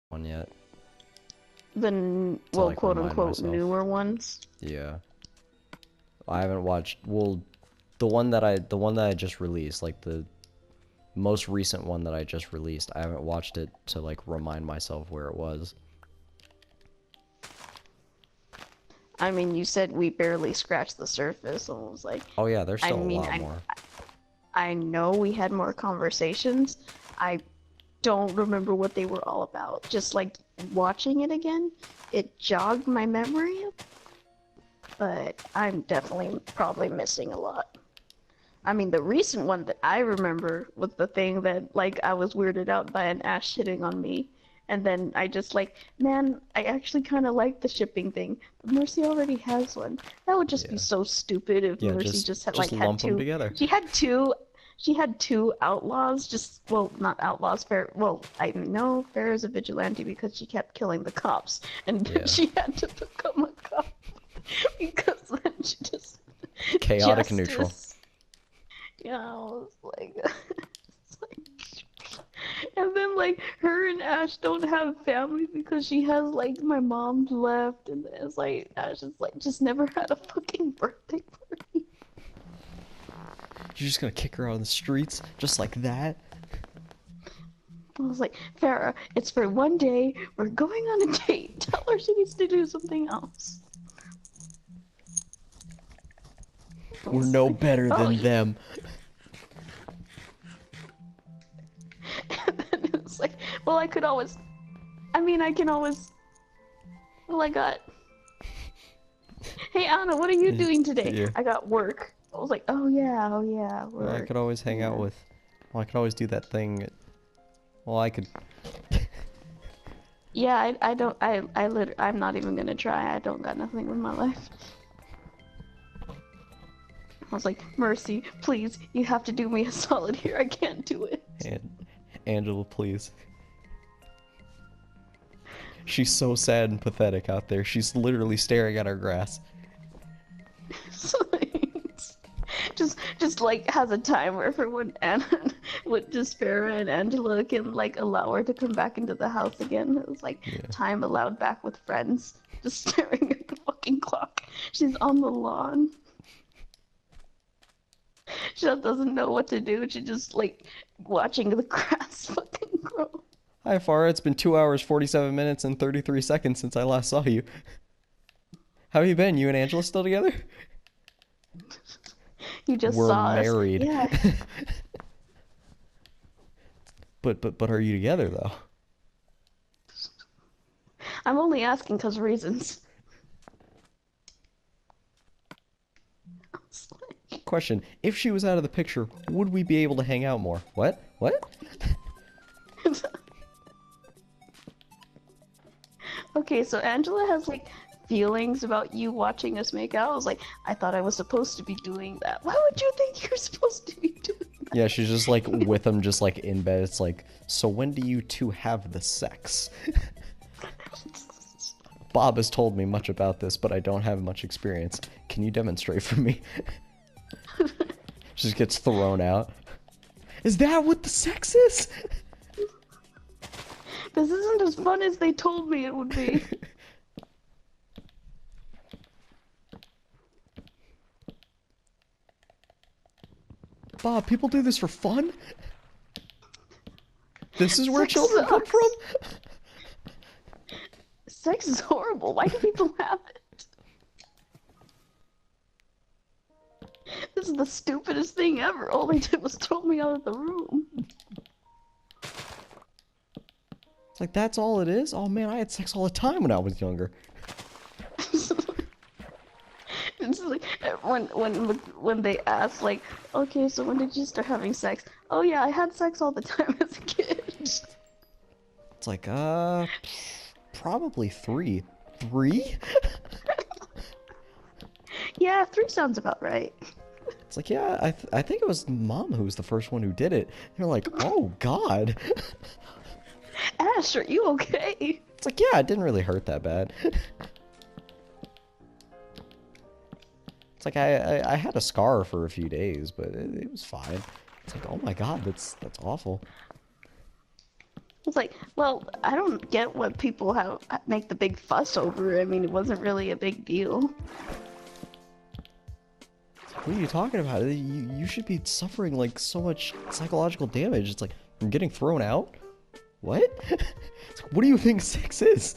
one yet. Well, like, quote remind unquote, myself. newer ones. Yeah. I haven't watched, well, the one that I just released, like the most recent one that I just released, I haven't watched it to like remind myself where it was. I mean, you said we barely scratched the surface, and I was like, Oh yeah, there's I still a mean, lot more. I know we had more conversations. I don't remember what they were all about. Just like watching it again, it jogged my memory, but I'm definitely probably missing a lot. I mean, the recent one that I remember was the thing that, like, I was weirded out by an Ash hitting on me. And then I just like, man, I actually kind of like the shipping thing. But Mercy already has one. That would just be Yeah. so stupid if Yeah, Mercy just had just like had lump them two. together. She had two. She had two outlaws. Just well, not outlaws. Fair. Well, I know Fair is a vigilante because she kept killing the cops, and then Yeah. she had to become a cop because then she just Chaotic neutral. justice. Yeah, I was like, and then like her and Ash don't have family because she has like my mom's left, and it's like Ash is like just never had a fucking birthday party. You're just gonna kick her out on the streets just like that? I was like, Farah, it's for one day. We're going on a date. Tell her she needs to do something else. We're no Like, better oh, than them. and then it's like, well, I could always. I mean, I can always. Well, I got. Hey Anna, what are you doing today? Yeah. I got work. I was like, oh yeah, I work. could always hang out Yeah. with. Well, I could always do that thing. Well, I could. Yeah, I'm not even gonna try. I don't got nothing with my life. I was like, Mercy, please, you have to do me a solid here. I can't do it. And Angela, please. She's so sad and pathetic out there. She's literally staring at our grass. So, just like has a timer for when Anna, with just Farah and Angela can like allow her to come back into the house again. It was like Yeah. time allowed back with friends. Just staring at the fucking clock. She's on the lawn. She doesn't know what to do. She just like watching the grass fucking grow. Hi, Farah. It's been 2 hours, 47 minutes, and 33 seconds since I last saw you. How have you been? You and Angela still together? You just We're saw us. married. Yeah. But are you together though? I'm only asking because reasons. Question: if she was out of the picture, would we be able to hang out more? What? What? Okay, so Angela has like feelings about you watching us make out. I was like, I thought I was supposed to be doing that. Why would you think you're supposed to be doing that? Yeah, she's just like with him, just like in bed. It's like, so when do you two have the sex? Bob has told me much about this, but I don't have much experience. Can you demonstrate for me? Just gets thrown out. Is that what the sex is? This isn't as fun as they told me it would be. Bob, people do this for fun? This is where Sex children come sucks. from? Sex is horrible. Why do people have it? This is the stupidest thing ever. All they did was throw me out of the room. It's like, that's all it is? Oh man, I had sex all the time when I was younger. It's like when they ask like, okay, so when did you start having sex? Oh yeah, I had sex all the time as a kid. It's like, probably 3. 3? Yeah, 3 sounds about right. It's like, yeah, I think it was Mom who was the first one who did it. They're like, oh god. Ash, are you okay? It's like, yeah, it didn't really hurt that bad. It's like, I had a scar for a few days, but it was fine. It's like, oh my god, that's awful. It's like, well, I don't get what people have make the big fuss over. I mean, it wasn't really a big deal. What are you talking about? You should be suffering like so much psychological damage. It's like from getting thrown out. What? It's like, what do you think sex is?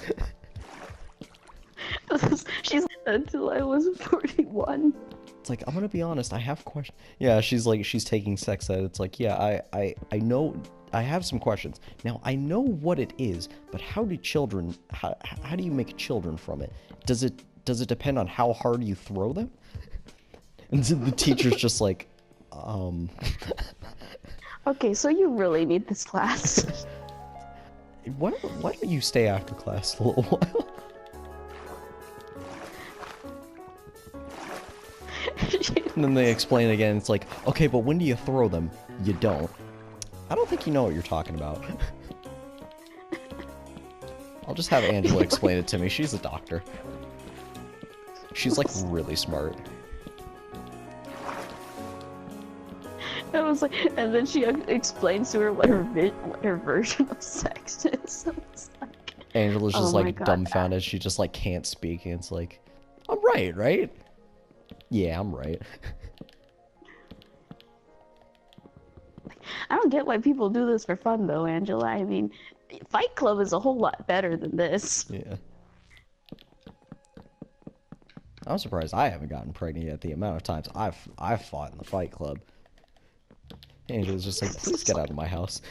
She's until I was 41. It's like, I'm gonna be honest, I have questions. Yeah, she's like, she's taking sex ed. It's like, yeah, I know, I have some questions. Now, I know what it is, but how do children, how do you make children from it? Does it depend on how hard you throw them? And so the teacher's just like, Okay, so you really need this class. why don't you stay after class a little while? And then they explain it again. It's like, okay, but when do you throw them? You don't. I don't think you know what you're talking about. I'll just have Angela explain it to me. She's a doctor. She's like really smart. I was like, and then she explains to her what her version of sex is. So it's like, Angela's just oh my like God, dumbfounded. She just like can't speak. And it's like, I'm right, right? Yeah, I'm right. I don't get why people do this for fun, though, Angela. I mean, Fight Club is a whole lot better than this. Yeah. I'm surprised I haven't gotten pregnant yet. The amount of times I've fought in the Fight Club. Angela's just like, please get out of my house.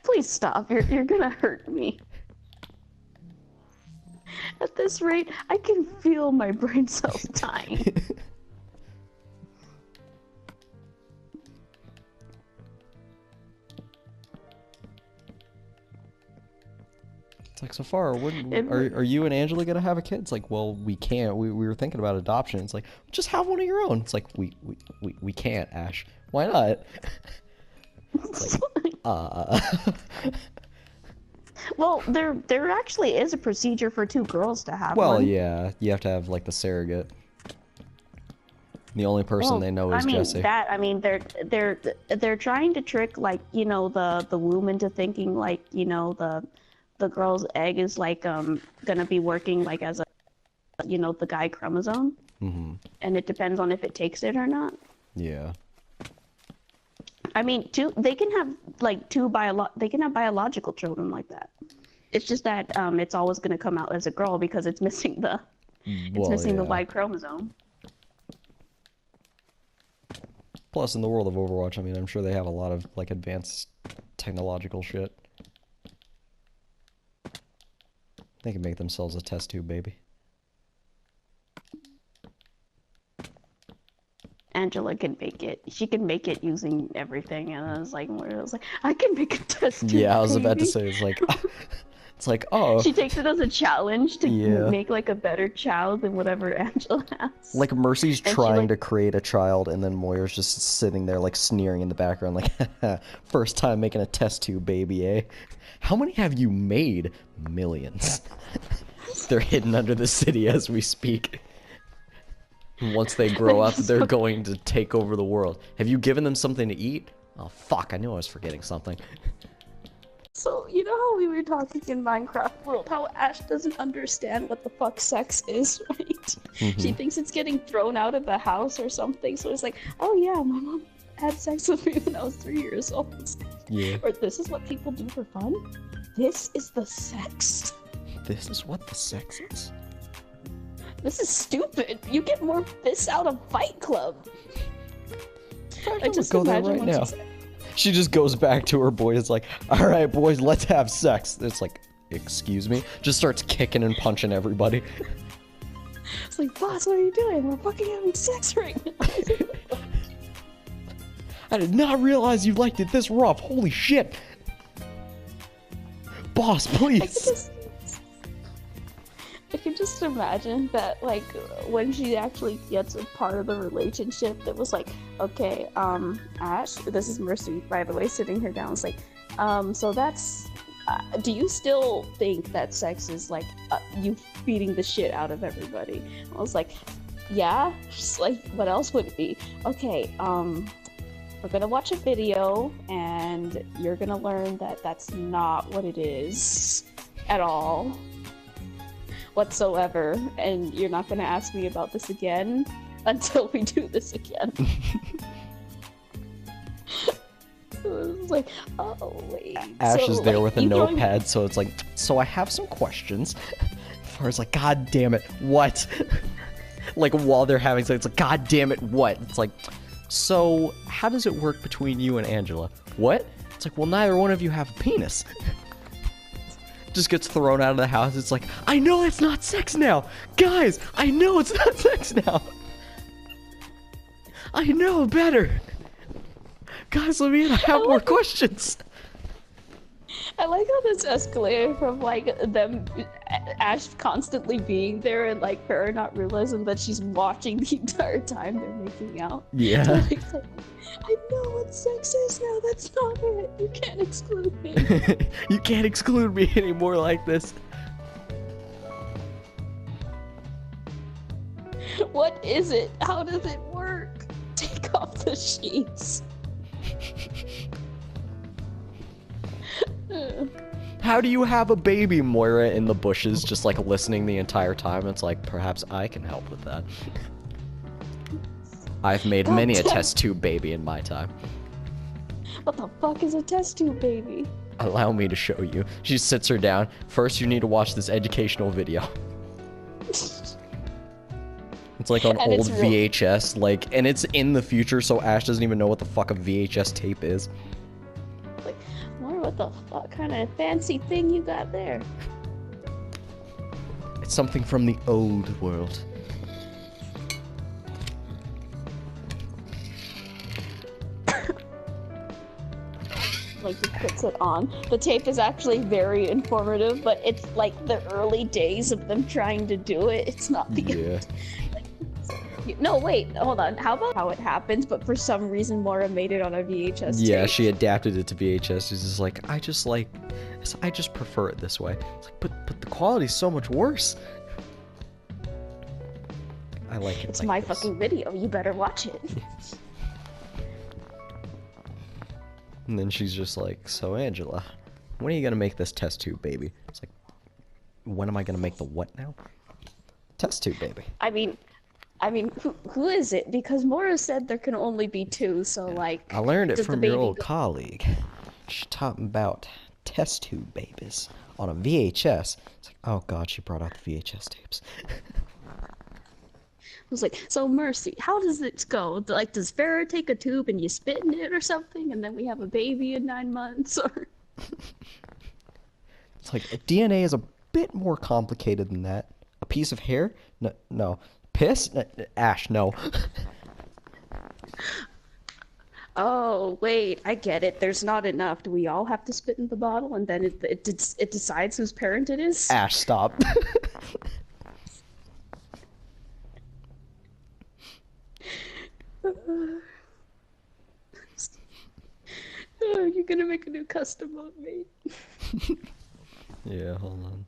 Please stop. You're gonna hurt me. At this rate, I can feel my brain cells dying. It's like, so far, are you and Angela gonna have a kid? It's like, well, we can't. We were thinking about adoption. It's like, just have one of your own. It's like, we can't, Ash. Why not? It's like, Well, there actually is a procedure for two girls to have well, one. yeah, you have to have like the surrogate. The only person they know is Jesse. I mean, they're trying to trick, like, you know, the womb into thinking, like, you know, the girl's egg is like gonna be working like as a, you know, the guy chromosome. Mm-hmm. And it depends on if it takes it or not. Yeah. I mean, they can have like they can have biological children like that. It's just that it's always gonna come out as a girl because it's missing the the Y chromosome. Plus, in the world of Overwatch, I mean, I'm sure they have a lot of like advanced technological shit. They can make themselves a test tube baby. Angela can make it. She can make it using everything, and I was like, I can make a test tube. Yeah, I was about to baby. say, it's like, oh. She takes it as a challenge to make like a better child than whatever Angela has. Like Mercy's And trying to create a child, and then Moira's just sitting there like sneering in the background, like, first time making a test tube baby, eh? How many have you made? Millions. They're hidden under the city as we speak. Once they grow up, they're going to take over the world. Have you given them something to eat? Oh, fuck, I knew I was forgetting something. So, you know how we were talking in Minecraft World, how Ashe doesn't understand what the fuck sex is, right? Mm-hmm. She thinks it's getting thrown out of the house or something, so it's like, oh yeah, my mom had sex with me when I was 3 years old. Yeah. Or this is what people do for fun? This is the sex. This is what the sex is? This is stupid. You get more this out of Fight Club. I just go there right now. She just goes back to her boys like, all right, boys, let's have sex. It's like, excuse me? Just starts kicking and punching everybody. It's like, boss, what are you doing? We're fucking having sex right now. I did not realize you liked it this rough. Holy shit. Boss, please. I can just imagine that, like, when she actually gets a part of the relationship that was like, okay, Ashe, this is Mercy, by the way, sitting her down. It's like, so that's, do you still think that sex is like you beating the shit out of everybody? I was like, yeah. Just like, what else would it be? Okay, we're gonna watch a video, and you're gonna learn that that's not what it is at all, whatsoever, and you're not gonna ask me about this again until we do this again. It was like, oh wait. Ash so, is there like, with a notepad, so it's like, so I have some questions. Far's like, God damn it, what? Like, while they're having sex, it's like, God damn it, what? It's like, so, how does it work between you and Angela? What? It's like, well, neither one of you have a penis. Just gets thrown out of the house. It's like, I know it's not sex now! Guys, I know it's not sex now! I know better! Guys, let me in, I have more questions! I like how this escalated from like them, Ash constantly being there and like her not realizing that she's watching the entire time they're making out. Yeah. So, like, I know what sex is now, that's not it. You can't exclude me. You can't exclude me anymore like this. What is it? How does it work? Take off the sheets. How do you have a baby, Moira, in the bushes, just like listening the entire time? It's like, perhaps I can help with that. I've made God many a damn. test tube baby in my time. What the fuck is a test tube baby? Allow me to show you. She sits her down. First, you need to watch this educational video. It's like on And old it's real. VHS, like, and it's in the future, so Ash doesn't even know what the fuck a VHS tape is. Like, Laura, what the fuck kind of fancy thing you got there? It's something from the old world. Like, he puts it on. The tape is actually very informative, but it's like the early days of them trying to do it. It's not the Yeah. No, wait, hold on. How about how it happens, but for some reason Laura made it on a VHS Yeah, tape? she adapted it to VHS. She's just like, I just prefer it this way. It's like, but the quality's so much worse. I like it. It's like my this. fucking video. You better watch it. And then she's just like, so Angela, when are you gonna make this test tube baby? It's like, when am I gonna make the what now? Test tube baby. I mean, who is it? Because Mora said there can only be two, so like. I learned it does the from your baby old go- colleague. She taught me about test tube babies on a VHS. It's like, oh god, she brought out the VHS tapes. I was like, so Mercy, how does it go? Like, does Farrah take a tube and you spit in it or something, and then we have a baby in 9 months, or? It's like, DNA is a bit more complicated than that. A piece of hair? No. No. Piss? Ash, no. Oh, wait, I get it. There's not enough. Do we all have to spit in the bottle, and then it decides whose parent it is? Ash, stop. Oh, you're gonna make a new custom of me. Yeah, hold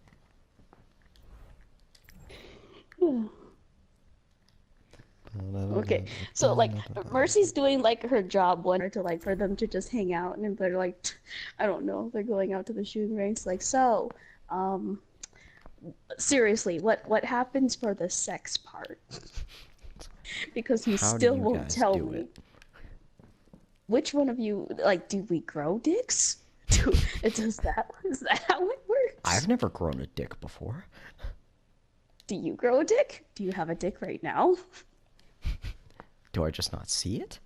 on. Okay, so like Mercy's doing like her job one to like for them to just hang out, and they're like, I don't know, they're going out to the shooting range. Like, so, seriously, what happens for the sex part? Because you How do still you won't guys tell do me. it? Which one of you, like, do we grow dicks? Is that how it works? I've never grown a dick before. Do you grow a dick? Do you have a dick right now? Do I just not see it?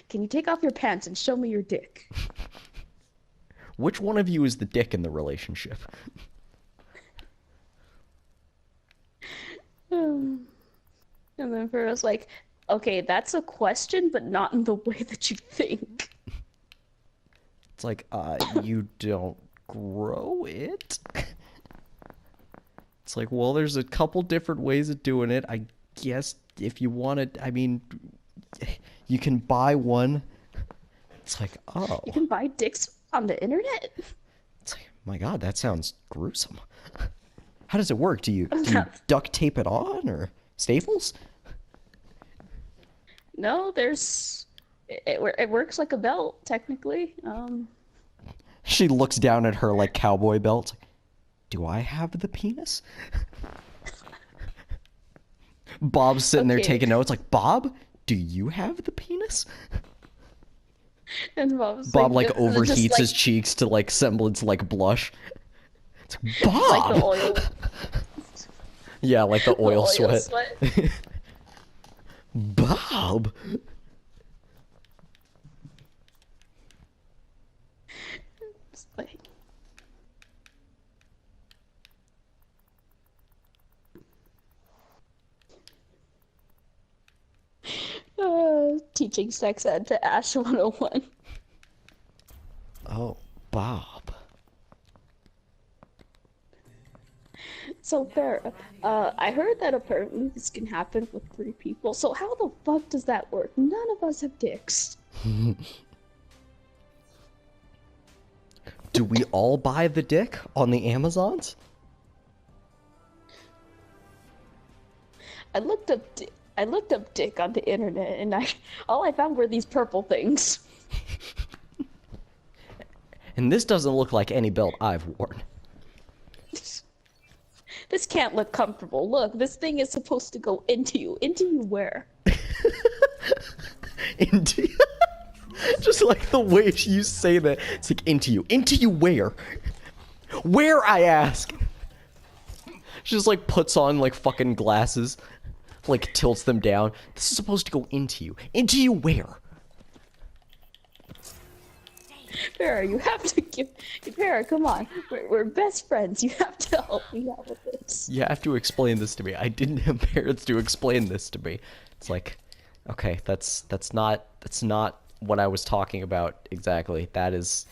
Can you take off your pants and show me your dick? Which one of you is the dick in the relationship? And then Farrah's like, okay, that's a question, but not in the way that you think. It's like, you don't grow it? It's like, well, there's a couple different ways of doing it. I guess if you want it, I mean, you can buy one. It's like, oh. You can buy dicks on the internet? It's like, my god, that sounds gruesome. How does it work? Do you duct tape it on or staples? No, there's It works like a belt, technically. She looks down at her like cowboy belt. Do I have the penis? Bob's sitting there Okay. taking notes like, Bob, do you have the penis? And Bob's Bob like just, overheats like, his cheeks to like semblance like blush. It's like, like the Bob! oil. Yeah, like the oil, oil sweat. sweat. Bob! It's like, teaching sex ed to Ashe 101. Oh, Bob. So Farrah, I heard that apparently this can happen with 3 people. So how the fuck does that work? None of us have dicks. Do we all buy the dick on the Amazons? I looked up dick on the internet, and all I found were these purple things. And this doesn't look like any belt I've worn. This can't look comfortable. Look, this thing is supposed to go into you. Into you where? Into just like the way you say that. It's like into you. Into you where? Where, I ask? She just like puts on like fucking glasses. Like tilts them down. This is supposed to go into you. Into you where? Farrah, you have to give. Farrah, come on. We're best friends. You have to help me out with this. You have to explain this to me. I didn't have parents to explain this to me. It's like, okay, that's not what I was talking about exactly. That's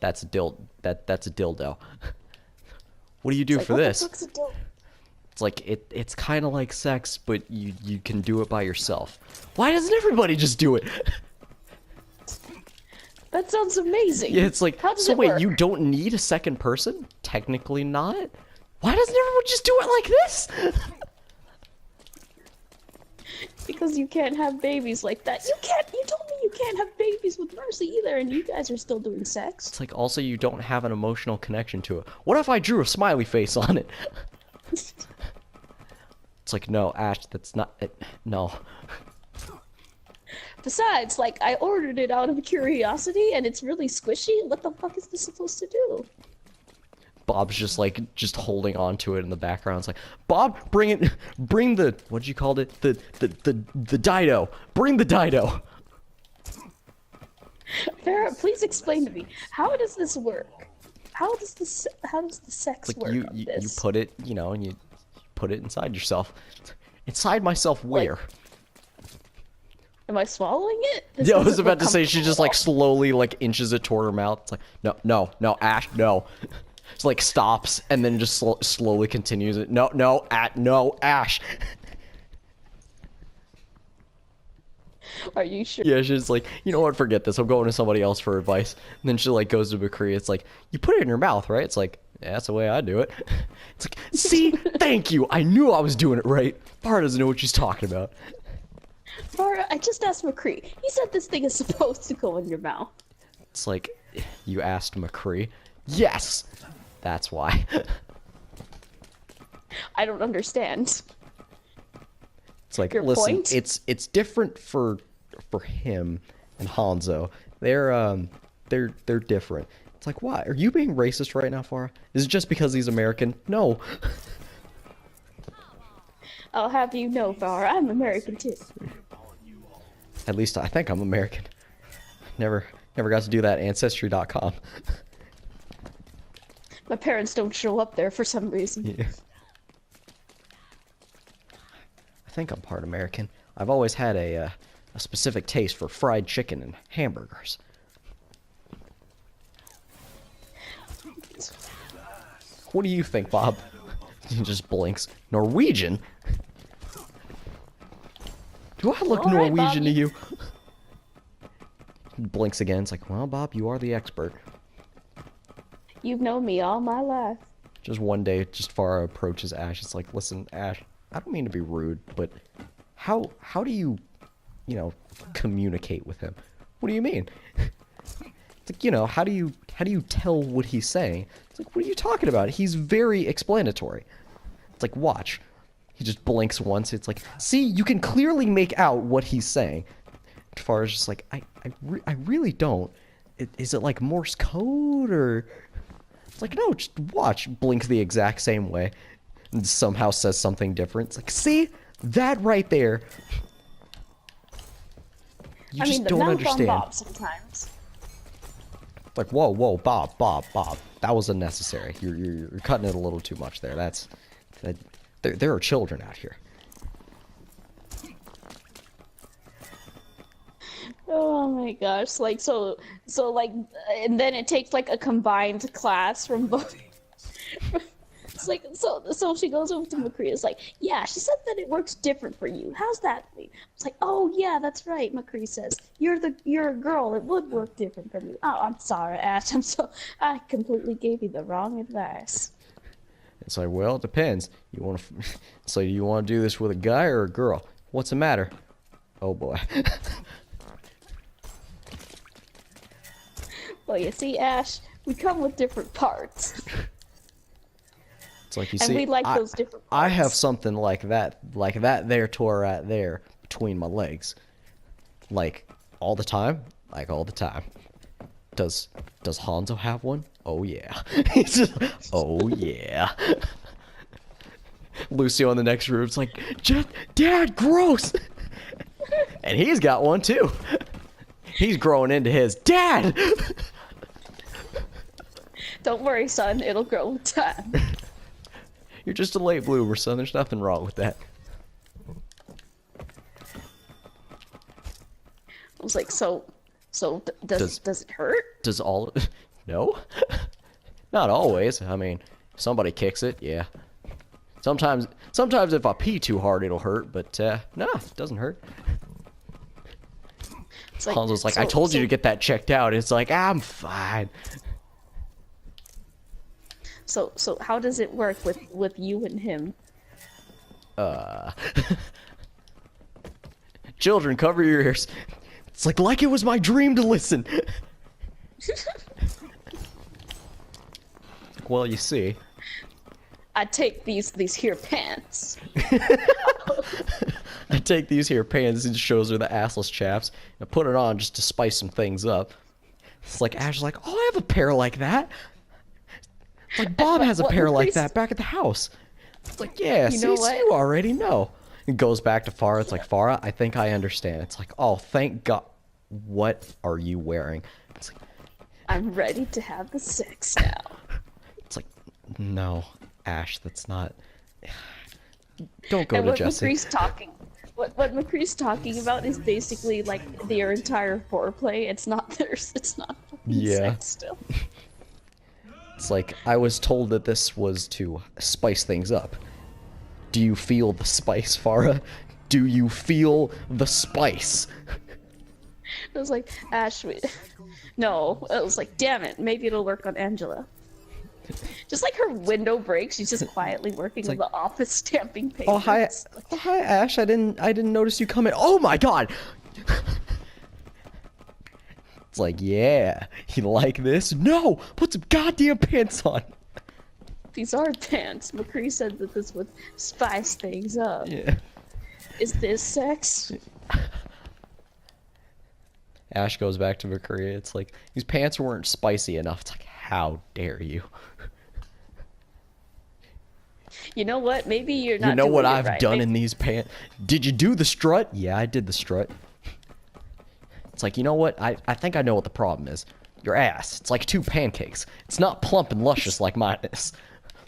a dildo. What do you do It's for like, what this? the fuck's a dildo? It's like it's kind of like sex, but you can do it by yourself. Why doesn't everybody just do it? That sounds amazing. Yeah, it's like, How does so it wait, work? you don't need a second person? Technically not. Why doesn't everyone just do it like this? Because you can't have babies like that. You told me you can't have babies with Mercy either, and you guys are still doing sex. It's like also you don't have an emotional connection to it. What if I drew a smiley face on it? It's like, no, Ash, that's not it. No. Besides, like, I ordered it out of curiosity, and it's really squishy. What the fuck is this supposed to do? Bob's just holding on to it in the background. It's like, Bob, bring the, what'd you call it? The dido. Bring the dido. Farrah, please explain to me. How does this work? How does the sex Like work you on this? put it, and you put it inside yourself. Inside myself where? Am I swallowing it? This Yeah, I was doesn't about look to say she just like slowly like inches it toward her mouth. It's like, no, Ash, no. Just like stops and then just slowly continues it. No, Ash. Are you sure? Yeah, she's like, you know what, forget this. I'm going to somebody else for advice. And then she like goes to McCree. It's like, you put it in your mouth, right? It's like, yeah, that's the way I do it. It's like, see, thank you. I knew I was doing it right. Farrah doesn't know what she's talking about. Farrah, I just asked McCree. He said this thing is supposed to go in your mouth. It's like, you asked McCree. Yes, that's why. I don't understand. It's like, Your listen, point? it's different for him and Hanzo. They're different. It's like, why? Are you being racist right now, Farrah? Is it just because he's American? No. I'll have you know, Farrah, I'm American too. At least I think I'm American. Never got to do that Ancestry.com. My parents don't show up there for some reason. Yeah. I think I'm part American. I've always had a specific taste for fried chicken and hamburgers. What do you think, Bob? He just blinks. Norwegian? Do I look All right, Norwegian Bob, to you? Blinks again. It's like, well, Bob, you are the expert. You've known me all my life. Just one day, just Farrah approaches Ash. It's like, listen, Ash, I don't mean to be rude, but how do you you know, communicate with him. What do you mean? It's like, you know, how do you tell what he's saying? It's like, what are you talking about? He's very explanatory. It's like, watch. He just blinks once. It's like, see, you can clearly make out what he's saying. As far as just like, I really don't. Is it like Morse code or? It's like, no, just watch. Blinks the exact same way, and somehow says something different. It's like, see, that right there. You just the don't mouth understand. on Bob sometimes. Like, whoa, Bob. That was unnecessary. You're cutting it a little too much there. There are children out here. Oh my gosh, like so like, and then it takes like a combined class from both. It's like, so she goes over to McCree. It's like, yeah, she said that it works different for you. How's that? It's like, oh yeah, that's right. McCree says you're a girl. It would work different for you. Oh, I'm sorry, Ash. I completely gave you the wrong advice. It's like, well, it depends. You want to, so you want to do this with a guy or a girl? What's the matter? Oh boy. Well, you see, Ash, we come with different parts. It's like, you And see, we like those different parts. I have something like that there tore right there between my legs. Like, all the time? Like, all the time. Does Hanzo have one? Oh, yeah. He's just, oh, yeah. Lucio in the next room's like, Dad, gross! And he's got one, too. He's growing into his. Dad! Don't worry, son. It'll grow with time. You're just a late bloomer, son. There's nothing wrong with that. I was like, does it hurt? Does all... No? Not always. I mean, if somebody kicks it, yeah. Sometimes if I pee too hard, it'll hurt, but, no, it doesn't hurt. It's like, Hanzo's like, I told you to get that checked out. It's like, I'm fine. So how does it work with you and him? Children, cover your ears. It's like it was my dream to listen. Well, you see. I take these here pants. I take these here pants and shows her the assless chaps and put it on just to spice some things up. It's like Ash's like, oh, I have a pair like that. It's like Bob has a pair like that back at the house. It's like, yeah, You know see, what? you already know. It goes back to Farah. It's like, Farah, I think I understand. It's like, oh, thank God. What are you wearing? It's like, I'm ready to have the sex now. it's like, no, Ash, that's not. Don't go And to what Jesse. McCree's talking, what McCree's talking about is basically like their entire foreplay. It's not theirs. It's not fucking sex still. It's like, I was told that this was to spice things up. Do you feel the spice, Farah? Do you feel the spice? I was like, Ash, no. I was like, damn it, maybe it'll work on Angela. Just like her window breaks, she's just quietly working on the office stamping paper. Oh hi, Ash. I didn't notice you come in. Oh my God! It's like, yeah, you like this? No, put some goddamn pants on. These are pants. McCree said that this would spice things up. Yeah. Is this sex? Ash goes back to McCree. It's like, these pants weren't spicy enough. It's like, how dare you? You know what? Maybe you're not. You know doing what it I've right. done Maybe... in these pants? Did you do the strut? Yeah, I did the strut. It's like, you know what? I think I know what the problem is. Your ass. It's like two pancakes. It's not plump and luscious like mine is.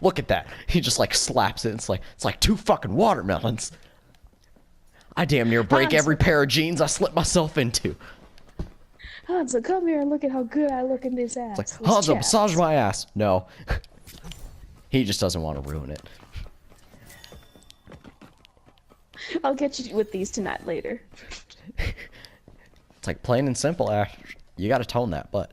Look at that. He just like slaps it. It's like two fucking watermelons. I damn near break every pair of jeans I slip myself into. Hanzo, come here and look at how good I look in this ass. It's like, Hanzo, massage my ass. No. He just doesn't want to ruin it. I'll get you with these tonight later. It's like plain and simple, Ash. You gotta tone that butt.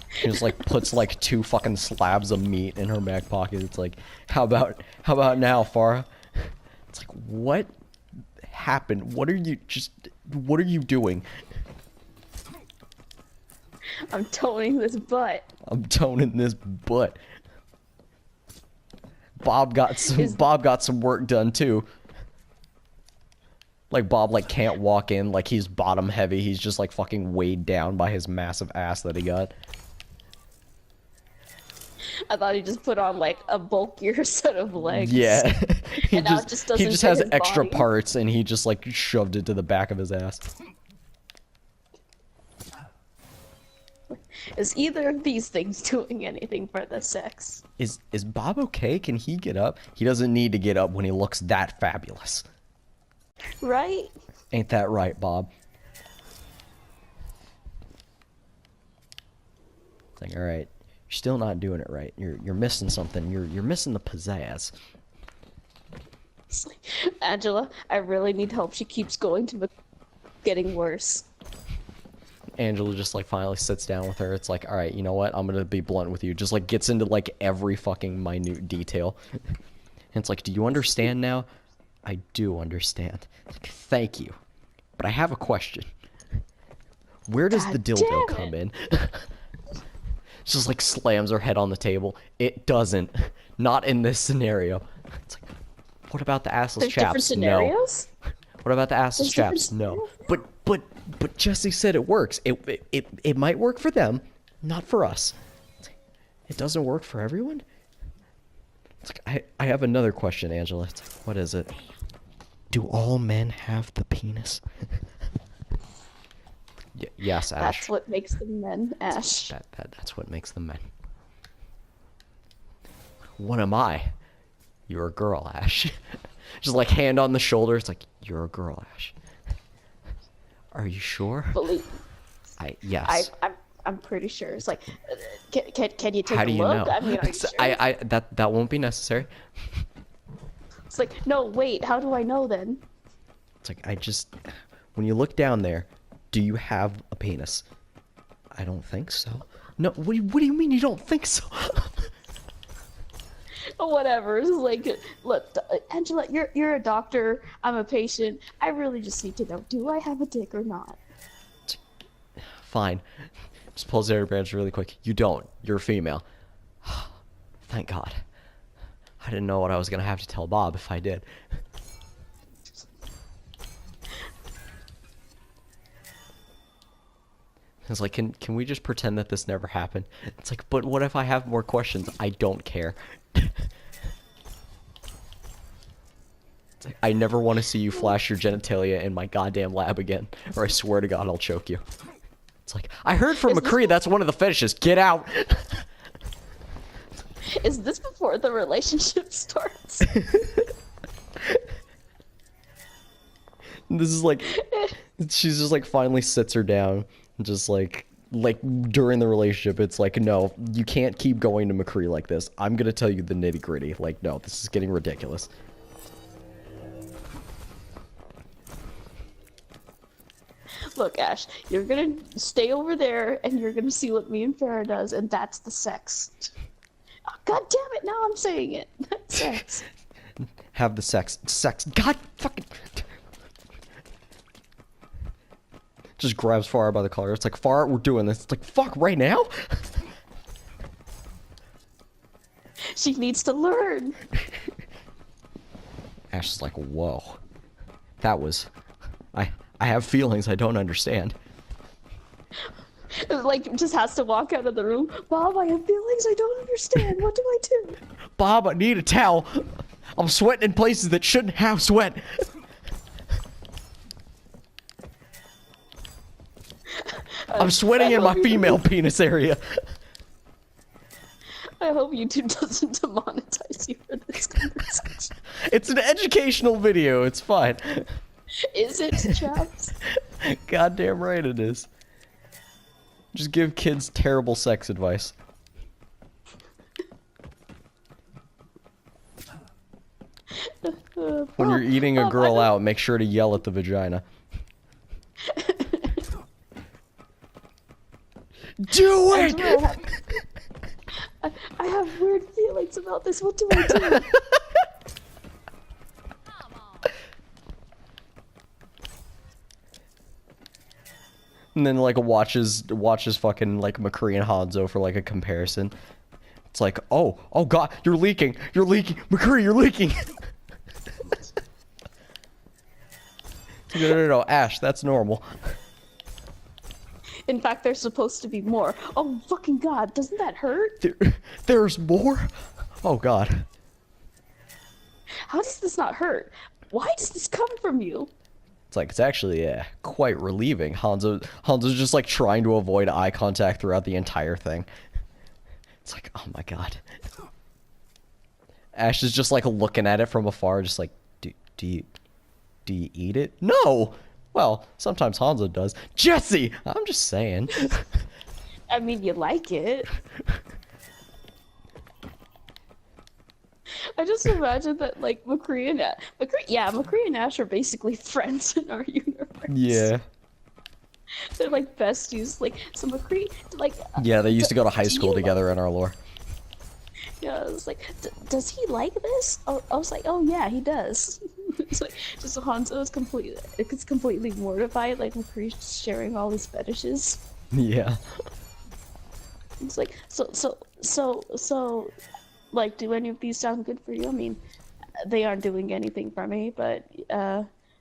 She just like puts like two fucking slabs of meat in her back pocket. It's like, how about now, Farah? It's like, what happen? What are you doing? I'm toning this butt. I'm toning this butt. Bob got some work done too. Like Bob like can't walk in, like he's bottom heavy. He's just like fucking weighed down by his massive ass that he got. I thought he just put on like a bulkier set of legs. Yeah. he now it just doesn't he just fit has his extra body. parts and he just like shoved it to the back of his ass. Is either of these things doing anything for the sex? Is Bob okay? Can he get up? He doesn't need to get up when he looks that fabulous. Right? Ain't that right, Bob? It's like, all right, you're still not doing it right. You're missing something. You're missing the pizzazz. It's like, Angela, I really need help. She keeps going to getting worse. Angela just like finally sits down with her. It's like, all right, you know what? I'm gonna be blunt with you. Just like gets into like every fucking minute detail. And it's like, do you understand now? I do understand. Like, thank you. But I have a question. Where does the God dildo damn come in? Just like slams her head on the table. It doesn't. Not in this scenario. It's like, what about the assless There's different chaps? scenarios? No. What about the assless There's different chaps? No. But Jesse said it works. It might work for them, not for us. It doesn't work for everyone? It's like, I have another question, Angela. It's like, what is it? Do all men have the penis? Yes, Ash. That's what makes them men, Ash. That's what makes them men. What am I? You're a girl, Ash. Just like hand on the shoulder. It's like, you're a girl, Ash. Are you sure? Believe. Yes. I'm pretty sure. It's like, can you take How a do you look? know? I mean, are you sure? That won't be necessary. It's like, no, wait. How do I know then? It's like, when you look down there, do you have a penis? I don't think so. No, what do you mean you don't think so? Whatever. It's like, look, Angela, you're a doctor. I'm a patient. I really just need to know, do I have a dick or not? Fine. Just pulls the air branch really quick. You don't. You're a female. Thank God. I didn't know what I was gonna have to tell Bob if I did. It's like, can we just pretend that this never happened? It's like, but what if I have more questions? I don't care. It's like, I never want to see you flash your genitalia in my goddamn lab again, or I swear to God I'll choke you. It's like, I heard from McCree that's one of the fetishes. Get out! Is this before the relationship starts? This is like, she's just like finally sits her down, and just like during the relationship, it's like, no, you can't keep going to McCree like this. I'm gonna tell you the nitty gritty. Like, no, this is getting ridiculous. Look, Ash, you're gonna stay over there and you're gonna see what me and Farrah does, and that's the sex. Oh, God damn it, now I'm saying it. Sex. Have the sex. Sex. God fucking. Just grabs Farah by the collar. It's like, Farah, we're doing this. It's like, fuck, right now? She needs to learn. Ash is like, whoa. That was... I have feelings I don't understand. Like, just has to walk out of the room. Bob, I have feelings I don't understand. What do I do? Bob, I need a towel. I'm sweating in places that shouldn't have sweat. I'm sweating in my female penis area. I hope YouTube doesn't demonetize you for this conversation. It's an educational video. It's fine. Is it, chaps? Goddamn right it is. Just give kids terrible sex advice. When you're eating a girl out, make sure to yell at the vagina. Do it! I have weird feelings about this. What do I do? And then like watches fucking like McCree and Hanzo for like a comparison. It's like, oh god, you're leaking, McCree, you're leaking. No, Ash, that's normal. In fact, there's supposed to be more. Oh fucking god, doesn't that hurt? There's more? Oh god. How does this not hurt? Why does this come from you? It's like, it's actually, quite relieving. Hanzo's just like trying to avoid eye contact throughout the entire thing. It's like, oh my god. Ash is just like looking at it from afar, just like, do you eat it? No! Well, sometimes Hanzo does. Jesse! I'm just saying. I mean, you like it. I just imagine that, like, McCree and Ash are basically friends in our universe. Yeah. They're like besties. Like, so McCree, like. Yeah, they used to go to high school together in our lore. Yeah, I was like, does he like this? Oh, I was like, oh yeah, he does. It's like, just Hanzo is completely mortified, like McCree's sharing all his fetishes. Yeah. It's like, so, like, do any of these sound good for you? I mean, they aren't doing anything for me, but,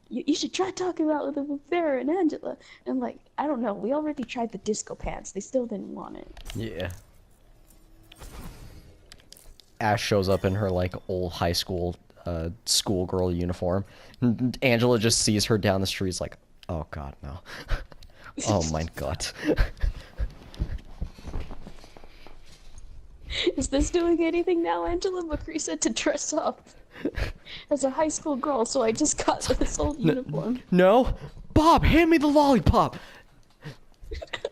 you should try talking about them with Farrah and Angela. And like, I don't know, we already tried the disco pants. They still didn't want it. Yeah. Ash shows up in her like old high school schoolgirl uniform. And Angela just sees her down the street. Is like, oh god, no. Oh my god. Is this doing anything now, Angela? McCree said to dress up as a high school girl, so I just got this old uniform. No, Bob, hand me the lollipop.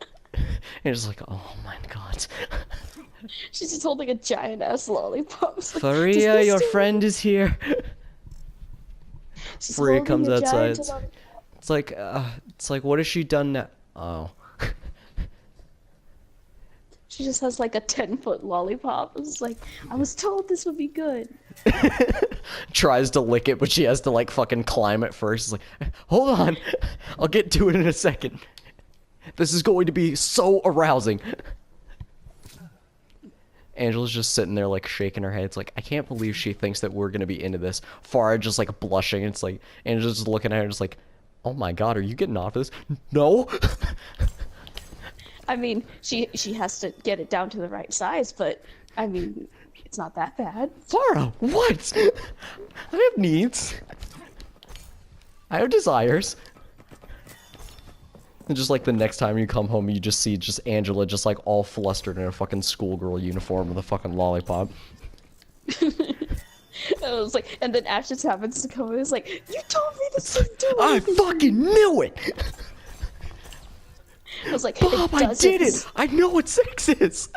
And it's like, oh my god. She's just holding a giant ass lollipop. Like, Faria, your friend is here. She's Faria holding comes a outside. giant lollipop. It's like, what has she done now? Oh. She just has like a 10-foot lollipop. It's like, I was told this would be good. Tries to lick it, but she has to like fucking climb it first. It's like, hold on, I'll get to it in a second. This is going to be so arousing. Angela's just sitting there like shaking her head. It's like, I can't believe she thinks that we're gonna be into this. Farah just like blushing. It's like Angela's just looking at her just like, oh my god, are you getting off this? No. I mean, she has to get it down to the right size, but I mean, it's not that bad. Farah, what? I have needs. I have desires. And just like the next time you come home, you just see just Angela just like all flustered in a fucking schoolgirl uniform with a fucking lollipop. I was like, and then Ash just happens to come in. It's like, you told me this didn't do I anything. fucking knew it! I was like, Bob, I did it! I know what sex is!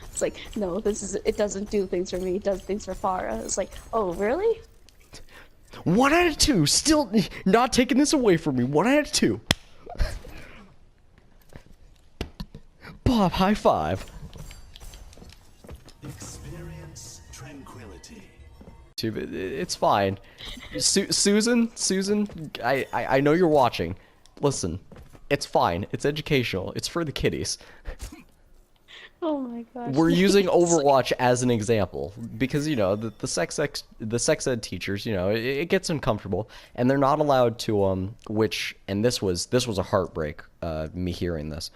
It's like, no, it doesn't do things for me, it does things for Farah. It's like, oh, really? 1 out of 2, still not taking this away from me. 1 out of 2. Bob, high five. Experience tranquility. It's fine. Susan, I know you're watching. Listen, it's fine. It's educational. It's for the kiddies. Oh my gosh. We're using Overwatch as an example because, you know, the sex ed teachers, you know, it gets uncomfortable and they're not allowed to and this was a heartbreak, me hearing this.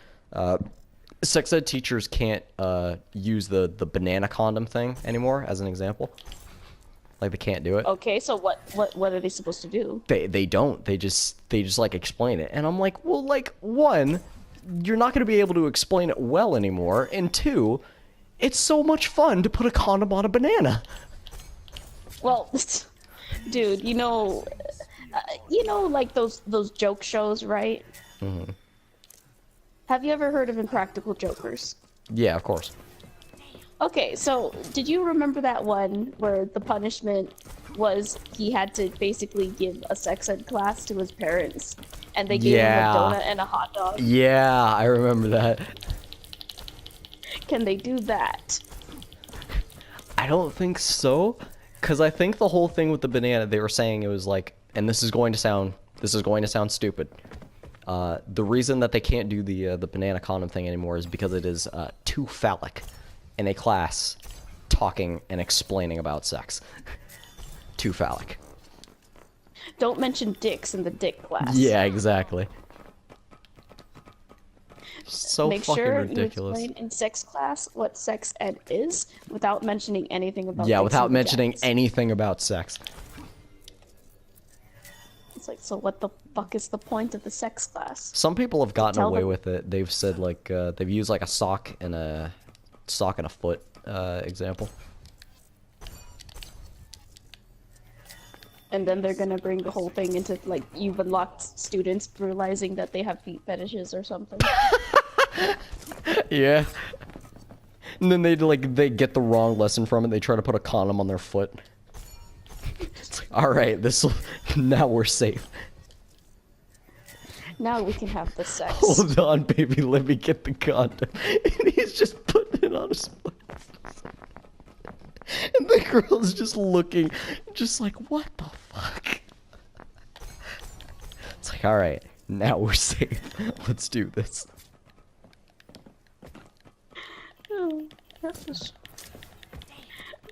Sex ed teachers can't use the banana condom thing anymore as an example. Like, they can't do it. Okay, so what are they supposed to do? They don't. They just like explain it. And I'm like, well, like, one, you're not going to be able to explain it well anymore, and two, it's so much fun to put a condom on a banana. Well, dude, you know, like those joke shows, right? Mm-hmm. Have you ever heard of Impractical Jokers? Yeah, of course. Okay, so did you remember that one where the punishment was he had to basically give a sex ed class to his parents, and they gave him a donut and a hot dog? Yeah, I remember that. Can they do that? I don't think so, because I think the whole thing with the banana, they were saying it was like, and this is going to sound stupid, The reason that they can't do the banana condom thing anymore is because it is too phallic in a class talking and explaining about sex. Too phallic. Don't mention dicks in the dick class. Yeah, exactly. So Make fucking sure ridiculous. you explain in sex class what sex ed is without mentioning anything about Yeah, dicks without and mentioning vaginas. anything about sex. It's like, so what the fuck is the point of the sex class? Some people have gotten Tell away them- with it. They've said like they've used like a sock and a foot example. And then they're gonna bring the whole thing into like you've unlocked students realizing that they have feet fetishes or something. Yeah. And then they get the wrong lesson from it. They try to put a condom on their foot. It's like, all right, now we're safe. Now we can have the sex. Hold on, baby, let me get the condom. And he's just putting it on his foot. And the girl's just looking, just like, what the fuck? It's like, all right, now we're safe. Let's do this. Oh,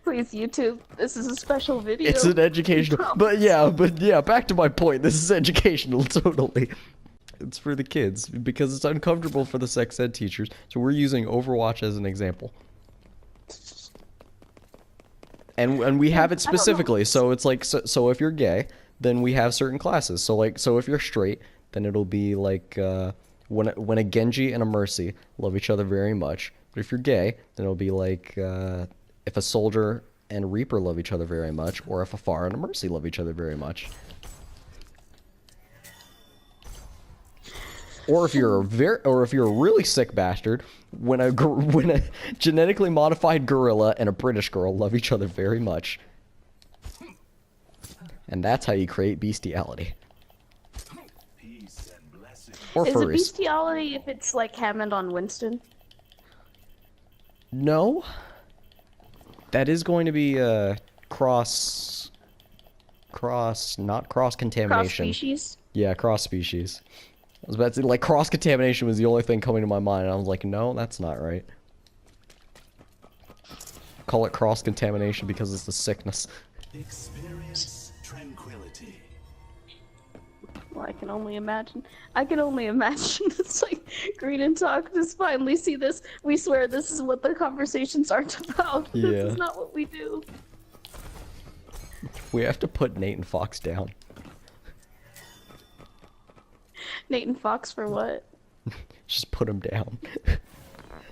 please, YouTube, this is a special video. It's an educational, but yeah, back to my point. This is educational, totally. It's for the kids because it's uncomfortable for the sex ed teachers. So we're using Overwatch as an example. And we have it specifically. So it's like so if you're gay, then we have certain classes. So if you're straight, then it'll be like when a Genji and a Mercy love each other very much. But if you're gay, then it'll be like if a Soldier and a Reaper love each other very much, or if a Pharah and a Mercy love each other very much. Or if you're a really sick bastard, when a genetically modified gorilla and a British girl love each other very much. And that's how you create bestiality. Peace and blessing. Or Is it furries. bestiality if it's like Hammond on Winston? No. That is going to be not cross Cross contamination. species? Yeah, cross species. I was about to say, like, cross contamination was the only thing coming to my mind, and I was like, no, that's not right. Call it cross contamination because it's the sickness. Experience tranquility. Well, I can only imagine. It's like Green and Talk just finally see this. We swear this is what the conversations aren't about. Yeah. This is not what we do. We have to put Nate and Fox down. Nate and Fox for what? Just put them down.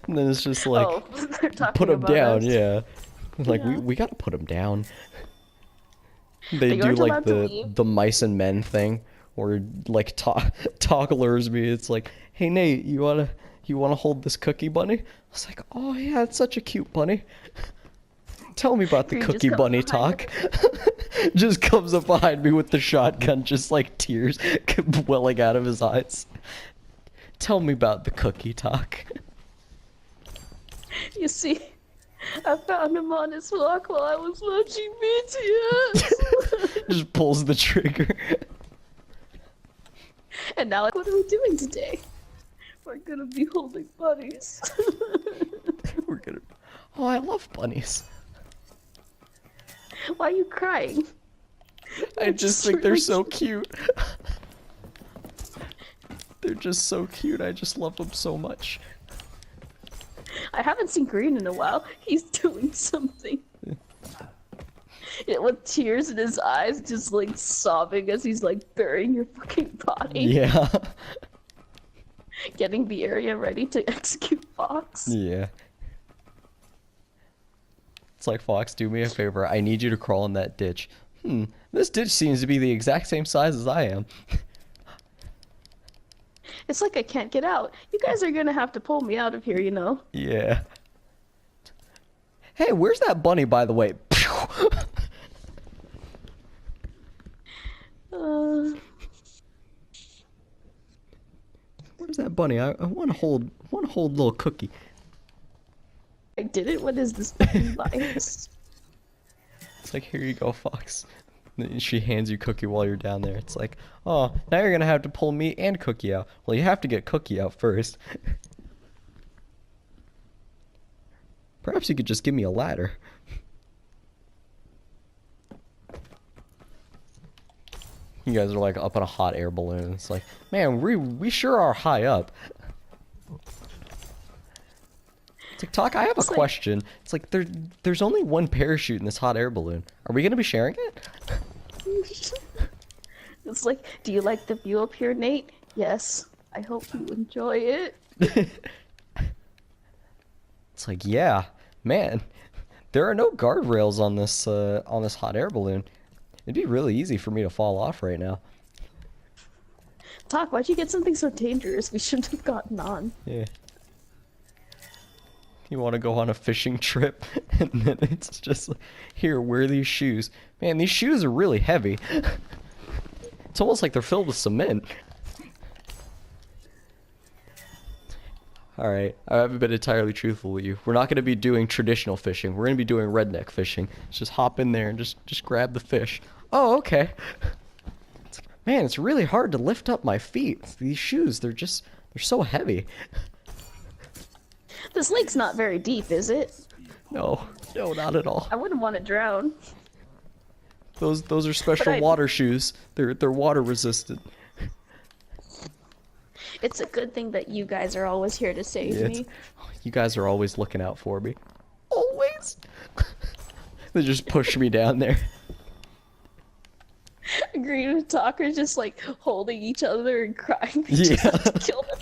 And then it's just like, oh, they're talking put them about down, us. yeah. Like, Yeah. we gotta put them down. They You do aren't like allowed to leave. the mice and men thing, or like talk lures me. It's like, hey Nate, you wanna hold this cookie bunny? I was like, oh yeah, it's such a cute bunny. Tell me about the He just cookie comes bunny behind talk. Just comes up behind me with the shotgun, just like tears welling out of his eyes. Tell me about the cookie talk. You see, I found him on his walk while I was watching BTS. Just pulls the trigger. And now, what are we doing today? We're gonna be holding bunnies. We're gonna. Oh, I love bunnies. Why are you crying? I just think they're so cute. They're just so cute. I just love them so much. I haven't seen Green in a while. He's doing something. With tears in his eyes, just like sobbing as he's like burying your fucking body. Yeah. Getting the area ready to execute Fox. Yeah. It's like, Fox, do me a favor. I need you to crawl in that ditch. This ditch seems to be the exact same size as I am. It's like I can't get out. You guys are gonna have to pull me out of here, you know? Yeah. Hey, where's that bunny, by the way? Where's that bunny? I want to hold little cookie. I did it? What is this fucking bias? It's like, here you go, Fox. She hands you Cookie while you're down there. It's like, oh, now you're gonna have to pull me and Cookie out. Well, you have to get Cookie out first. Perhaps you could just give me a ladder. You guys are like up on a hot air balloon. It's like, man, we sure are high up. TikTok, I have a question. It's like there's only one parachute in this hot air balloon. Are we gonna be sharing it? It's like, do you like the view up here, Nate? Yes. I hope you enjoy it. It's like, yeah, man, there are no guardrails on this hot air balloon. It'd be really easy for me to fall off right now. Talk, why'd you get something so dangerous we shouldn't have gotten on? Yeah. You want to go on a fishing trip, and then it's just like, here, wear these shoes. Man, these shoes are really heavy. It's almost like they're filled with cement. Alright, I haven't been entirely truthful with you. We're not going to be doing traditional fishing. We're going to be doing redneck fishing. Just hop in there and just grab the fish. Oh, okay. It's like, man, it's really hard to lift up my feet. These shoes, they're so heavy. This lake's not very deep, is it? No, not at all. I wouldn't want to drown. Those are special water shoes. They're water resistant. It's a good thing that you guys are always here to save me. You guys are always looking out for me. Always. They just push me down there. Green and Talker's just like holding each other and crying. They Yeah. just have to kill them.